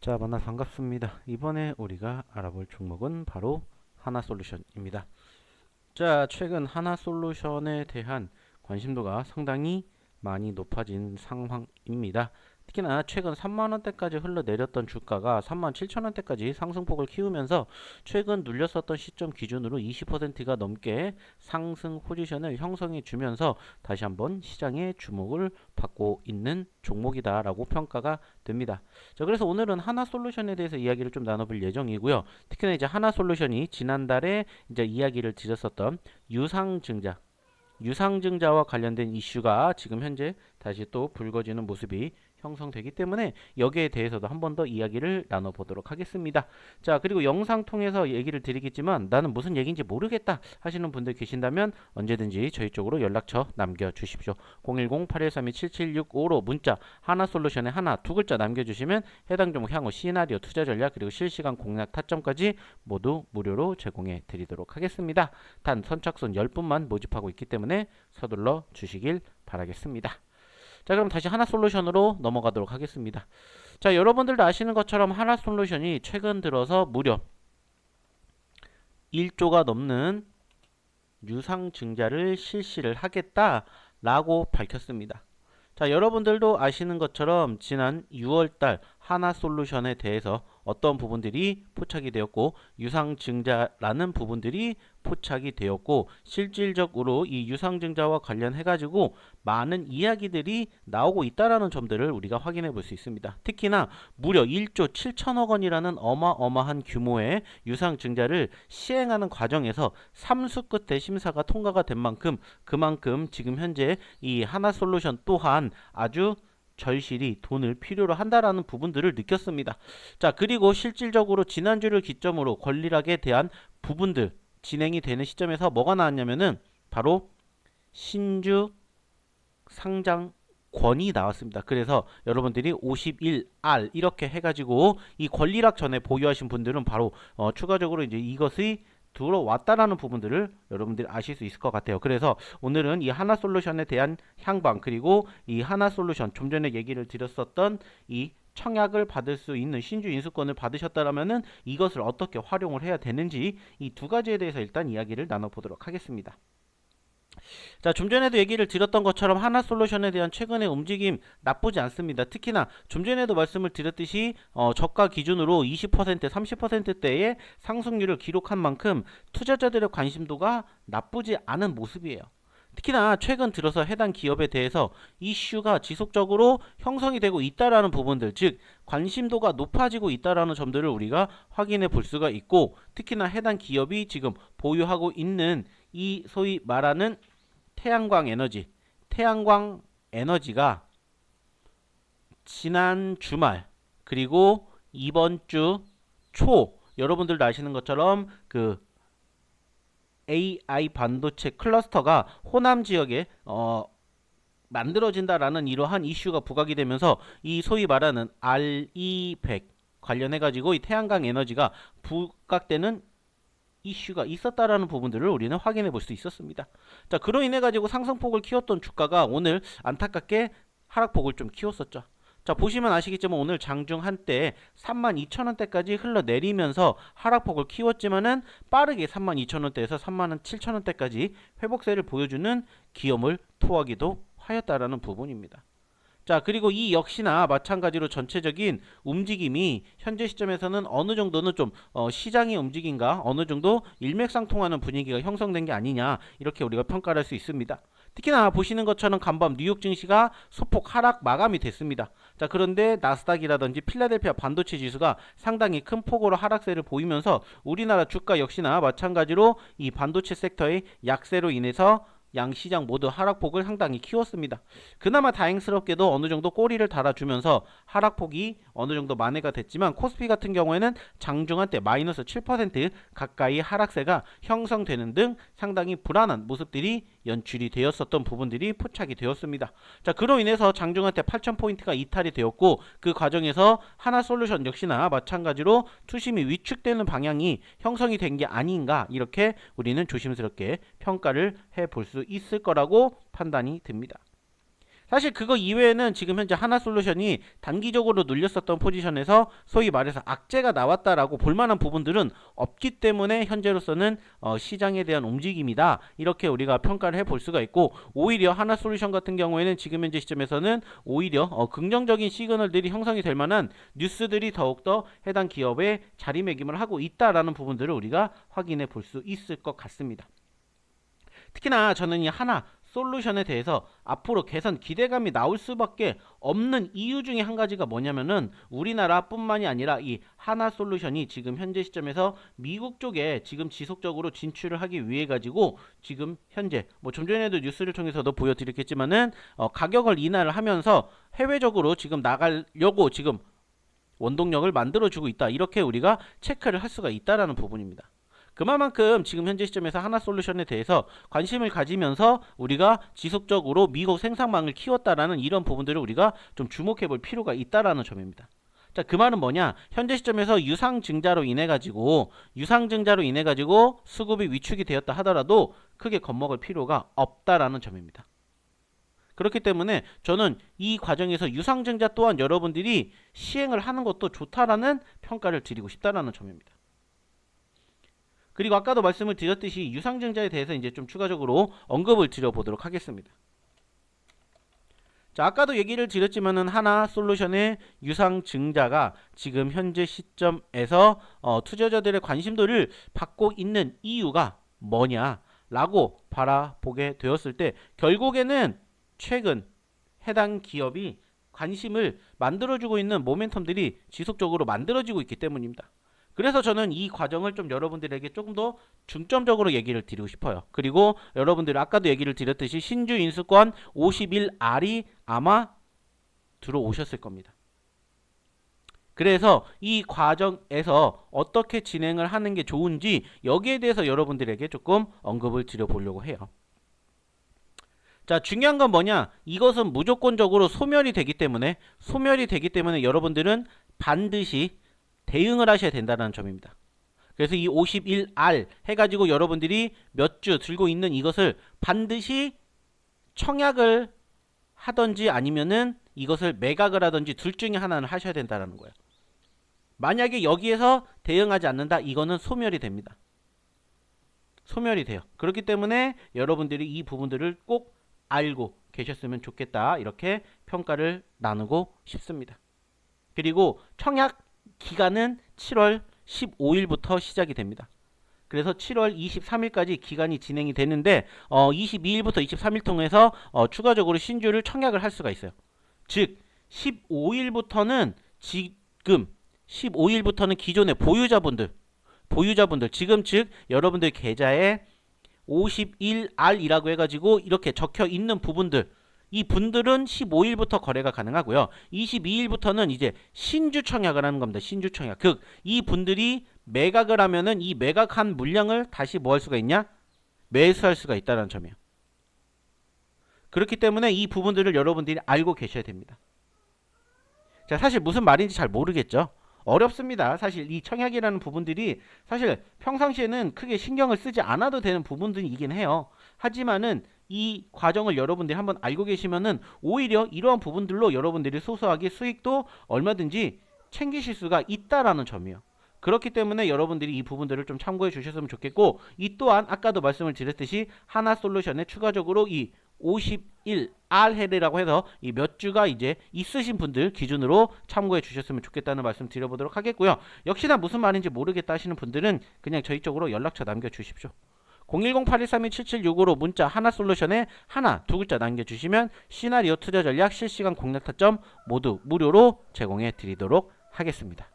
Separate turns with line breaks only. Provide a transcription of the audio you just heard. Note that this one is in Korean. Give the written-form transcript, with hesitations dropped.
자, 만나 반갑습니다. 이번에 우리가 알아볼 종목은 바로 하나솔루션입니다. 자, 최근 하나솔루션에 대한 관심도가 상당히 많이 높아진 상황입니다. 특히나 최근 3만 원대까지 흘러내렸던 주가가 3만 7천 원대까지 상승폭을 키우면서 최근 눌렸었던 시점 기준으로 20%가 넘게 상승 포지션을 형성해 주면서 다시 한번 시장의 주목을 받고 있는 종목이다라고 평가가 됩니다. 자, 그래서 오늘은 하나솔루션에 대해서 이야기를 좀 나눠볼 예정이고요. 특히나 이제 하나솔루션이 지난달에 이제 이야기를 드렸었던 유상증자 유상증자와 관련된 이슈가 지금 현재 다시 또 불거지는 모습이 형성되기 때문에 여기에 대해서도 한 번 더 이야기를 나눠보도록 하겠습니다. 자, 그리고 영상 통해서 얘기를 드리겠지만 나는 무슨 얘기인지 모르겠다 하시는 분들 계신다면 언제든지 저희 쪽으로 연락처 남겨주십시오. 010-8132-7765로 문자 하나솔루션에 하나 두 글자 남겨주시면 해당 종목 향후 시나리오 투자 전략 그리고 실시간 공략 타점까지 모두 무료로 제공해 드리도록 하겠습니다. 단 선착순 10분만 모집하고 있기 때문에 서둘러 주시길 바라겠습니다. 자, 그럼 다시 하나솔루션으로 넘어가도록 하겠습니다. 자, 여러분들도 아시는 것처럼 하나솔루션이 최근 들어서 무려 1조가 넘는 유상증자를 실시를 하겠다라고 밝혔습니다. 자, 여러분들도 아시는 것처럼 지난 6월달 하나솔루션에 대해서 어떤 부분들이 포착이 되었고 유상증자라는 부분들이 포착이 되었고 실질적으로 이 유상증자와 관련해 가지고 많은 이야기들이 나오고 있다라는 점들을 우리가 확인해 볼 수 있습니다. 특히나 무려 1조 7천억 원이라는 어마어마한 규모의 유상증자를 시행하는 과정에서 3수 끝에 심사가 통과가 된 만큼 그만큼 지금 현재 이 하나솔루션 또한 아주 절실히 돈을 필요로 한다라는 부분들을 느꼈습니다. 자, 그리고 실질적으로 지난주를 기점으로 권리락에 대한 부분들 진행이 되는 시점에서 뭐가 나왔냐면은 바로 신주 상장권이 나왔습니다. 그래서 여러분들이 51R 이렇게 해가지고 이 권리락 전에 보유하신 분들은 바로 추가적으로 이제 이것이 들어왔다라는 부분들을 여러분들이 아실 수 있을 것 같아요. 그래서 오늘은 이 하나솔루션에 대한 향방 그리고 이 하나솔루션 좀 전에 얘기를 드렸었던 이 청약을 받을 수 있는 신주 인수권을 받으셨다라면은 이것을 어떻게 활용을 해야 되는지 이 두 가지에 대해서 일단 이야기를 나눠보도록 하겠습니다. 자, 좀 전에도 얘기를 드렸던 것처럼 하나솔루션에 대한 최근의 움직임 나쁘지 않습니다. 특히나 좀 전에도 말씀을 드렸듯이 저가 기준으로 20%, 30%대의 상승률을 기록한 만큼 투자자들의 관심도가 나쁘지 않은 모습이에요. 특히나 최근 들어서 해당 기업에 대해서 이슈가 지속적으로 형성이 되고 있다라는 부분들, 즉 관심도가 높아지고 있다라는 점들을 우리가 확인해 볼 수가 있고, 특히나 해당 기업이 지금 보유하고 있는 이 소위 말하는 태양광 에너지가 지난 주말 그리고 이번 주 초 여러분들도 아시는 것처럼 그 AI 반도체 클러스터가 호남 지역에 만들어진다라는 이러한 이슈가 부각이 되면서 이 소위 말하는 RE100 관련해 가지고 이 태양광 에너지가 부각되는 이슈가 있었다라는 부분들을 우리는 확인해 볼 수 있었습니다. 자, 그로 인해 가지고 상승폭을 키웠던 주가가 오늘 안타깝게 하락폭을 좀 키웠었죠. 자, 보시면 아시겠지만 오늘 장중 한때 32,000원대까지 흘러내리면서 하락폭을 키웠지만은 빠르게 32,000원대에서 37,000원대까지 회복세를 보여주는 기염을 토하기도 하였다라는 부분입니다. 자, 그리고 이 역시나 마찬가지로 전체적인 움직임이 현재 시점에서는 어느 정도는 좀 시장의 움직임과 어느 정도 일맥상통하는 분위기가 형성된 게 아니냐 이렇게 우리가 평가를 할 수 있습니다. 특히나 보시는 것처럼 간밤 뉴욕 증시가 소폭 하락 마감이 됐습니다. 자, 그런데 나스닥이라든지 필라델피아 반도체 지수가 상당히 큰 폭으로 하락세를 보이면서 우리나라 주가 역시나 마찬가지로 이 반도체 섹터의 약세로 인해서 양 시장 모두 하락폭을 상당히 키웠습니다. 그나마 다행스럽게도 어느 정도 꼬리를 달아주면서 하락폭이 어느 정도 만회가 됐지만 코스피 같은 경우에는 장중 한때 마이너스 7% 가까이 하락세가 형성되는 등 상당히 불안한 모습들이 연출이 되었었던 부분들이 포착이 되었습니다. 자, 그로 인해서 장중 한때 8,000포인트가 이탈이 되었고 그 과정에서 하나솔루션 역시나 마찬가지로 투심이 위축되는 방향이 형성이 된 게 아닌가 이렇게 우리는 조심스럽게 평가를 해볼 수 있을 거라고 판단이 듭니다. 사실 그거 이외에는 지금 현재 하나솔루션이 단기적으로 눌렸었던 포지션에서 소위 말해서 악재가 나왔다라고 볼만한 부분들은 없기 때문에 현재로서는 시장에 대한 움직임이다, 이렇게 우리가 평가를 해볼 수가 있고, 오히려 하나솔루션 같은 경우에는 지금 현재 시점에서는 오히려 긍정적인 시그널들이 형성이 될 만한 뉴스들이 더욱더 해당 기업에 자리매김을 하고 있다라는 부분들을 우리가 확인해 볼 수 있을 것 같습니다. 특히나 저는 이 하나 솔루션에 대해서 앞으로 개선 기대감이 나올 수밖에 없는 이유 중에 한 가지가 뭐냐면은, 우리나라뿐만이 아니라 이 하나 솔루션이 지금 현재 시점에서 미국 쪽에 지금 지속적으로 진출을 하기 위해 가지고 지금 현재 뭐 좀 전에도 뉴스를 통해서도 보여드렸겠지만은 가격을 인하를 하면서 해외적으로 지금 나가려고 지금 원동력을 만들어주고 있다, 이렇게 우리가 체크를 할 수가 있다라는 부분입니다. 그만큼 지금 현재 시점에서 하나솔루션에 대해서 관심을 가지면서 우리가 지속적으로 미국 생산망을 키웠다라는 이런 부분들을 우리가 좀 주목해 볼 필요가 있다라는 점입니다. 자, 그 말은 뭐냐? 현재 시점에서 유상증자로 인해 가지고 수급이 위축이 되었다 하더라도 크게 겁먹을 필요가 없다라는 점입니다. 그렇기 때문에 저는 이 과정에서 유상증자 또한 여러분들이 시행을 하는 것도 좋다라는 평가를 드리고 싶다라는 점입니다. 그리고 아까도 말씀을 드렸듯이 유상증자에 대해서 이제 좀 추가적으로 언급을 드려보도록 하겠습니다. 자, 아까도 얘기를 드렸지만은 하나솔루션의 유상증자가 지금 현재 시점에서 투자자들의 관심도를 받고 있는 이유가 뭐냐라고 바라보게 되었을 때, 결국에는 최근 해당 기업이 관심을 만들어주고 있는 모멘텀들이 지속적으로 만들어지고 있기 때문입니다. 그래서 저는 이 과정을 좀 여러분들에게 조금 더 중점적으로 얘기를 드리고 싶어요. 그리고 여러분들 아까도 얘기를 드렸듯이 신주 인수권 51R이 아마 들어오셨을 겁니다. 그래서 이 과정에서 어떻게 진행을 하는 게 좋은지 여기에 대해서 여러분들에게 조금 언급을 드려보려고 해요. 자, 중요한 건 뭐냐? 이것은 무조건적으로 소멸이 되기 때문에 여러분들은 반드시 대응을 하셔야 된다는 점입니다. 그래서 이 51R 해가지고 여러분들이 몇 주 들고 있는 이것을 반드시 청약을 하던지 아니면은 이것을 매각을 하던지 둘 중에 하나는 하셔야 된다는 거예요. 만약에 여기에서 대응하지 않는다, 이거는 소멸이 됩니다. 소멸이 돼요. 그렇기 때문에 여러분들이 이 부분들을 꼭 알고 계셨으면 좋겠다, 이렇게 평가를 나누고 싶습니다. 그리고 청약 기간은 7월 15일부터 시작이 됩니다. 그래서 7월 23일까지 기간이 진행이 되는데 22일부터 23일 통해서 추가적으로 신주를 청약을 할 수가 있어요. 즉 15일부터는 기존의 보유자분들 지금 즉 여러분들 계좌에 51R이라고 해가지고 이렇게 적혀 있는 부분들, 이 분들은 15일부터 거래가 가능하고요. 22일부터는 이제 신주 청약을 하는 겁니다. 신주 청약. 이 분들이 매각을 하면은 이 매각한 물량을 다시 뭐 할 수가 있냐? 매수할 수가 있다는 점이에요. 그렇기 때문에 이 부분들을 여러분들이 알고 계셔야 됩니다. 자, 사실 무슨 말인지 잘 모르겠죠? 어렵습니다. 사실 이 청약이라는 부분들이 사실 평상시에는 크게 신경을 쓰지 않아도 되는 부분들이긴 해요. 하지만은 이 과정을 여러분들이 한번 알고 계시면은 오히려 이러한 부분들로 여러분들이 소소하게 수익도 얼마든지 챙기실 수가 있다라는 점이에요. 그렇기 때문에 여러분들이 이 부분들을 좀 참고해 주셨으면 좋겠고, 이 또한 아까도 말씀을 드렸듯이 하나솔루션에 추가적으로 이 51R 해례라고 해서 이 몇 주가 이제 있으신 분들 기준으로 참고해 주셨으면 좋겠다는 말씀 드려보도록 하겠고요. 역시나 무슨 말인지 모르겠다 하시는 분들은 그냥 저희 쪽으로 연락처 남겨주십시오. 010-8232-7765로 문자 하나솔루션에 하나 두 글자 남겨주시면 시나리오 투자 전략 실시간 공략 타점 모두 무료로 제공해 드리도록 하겠습니다.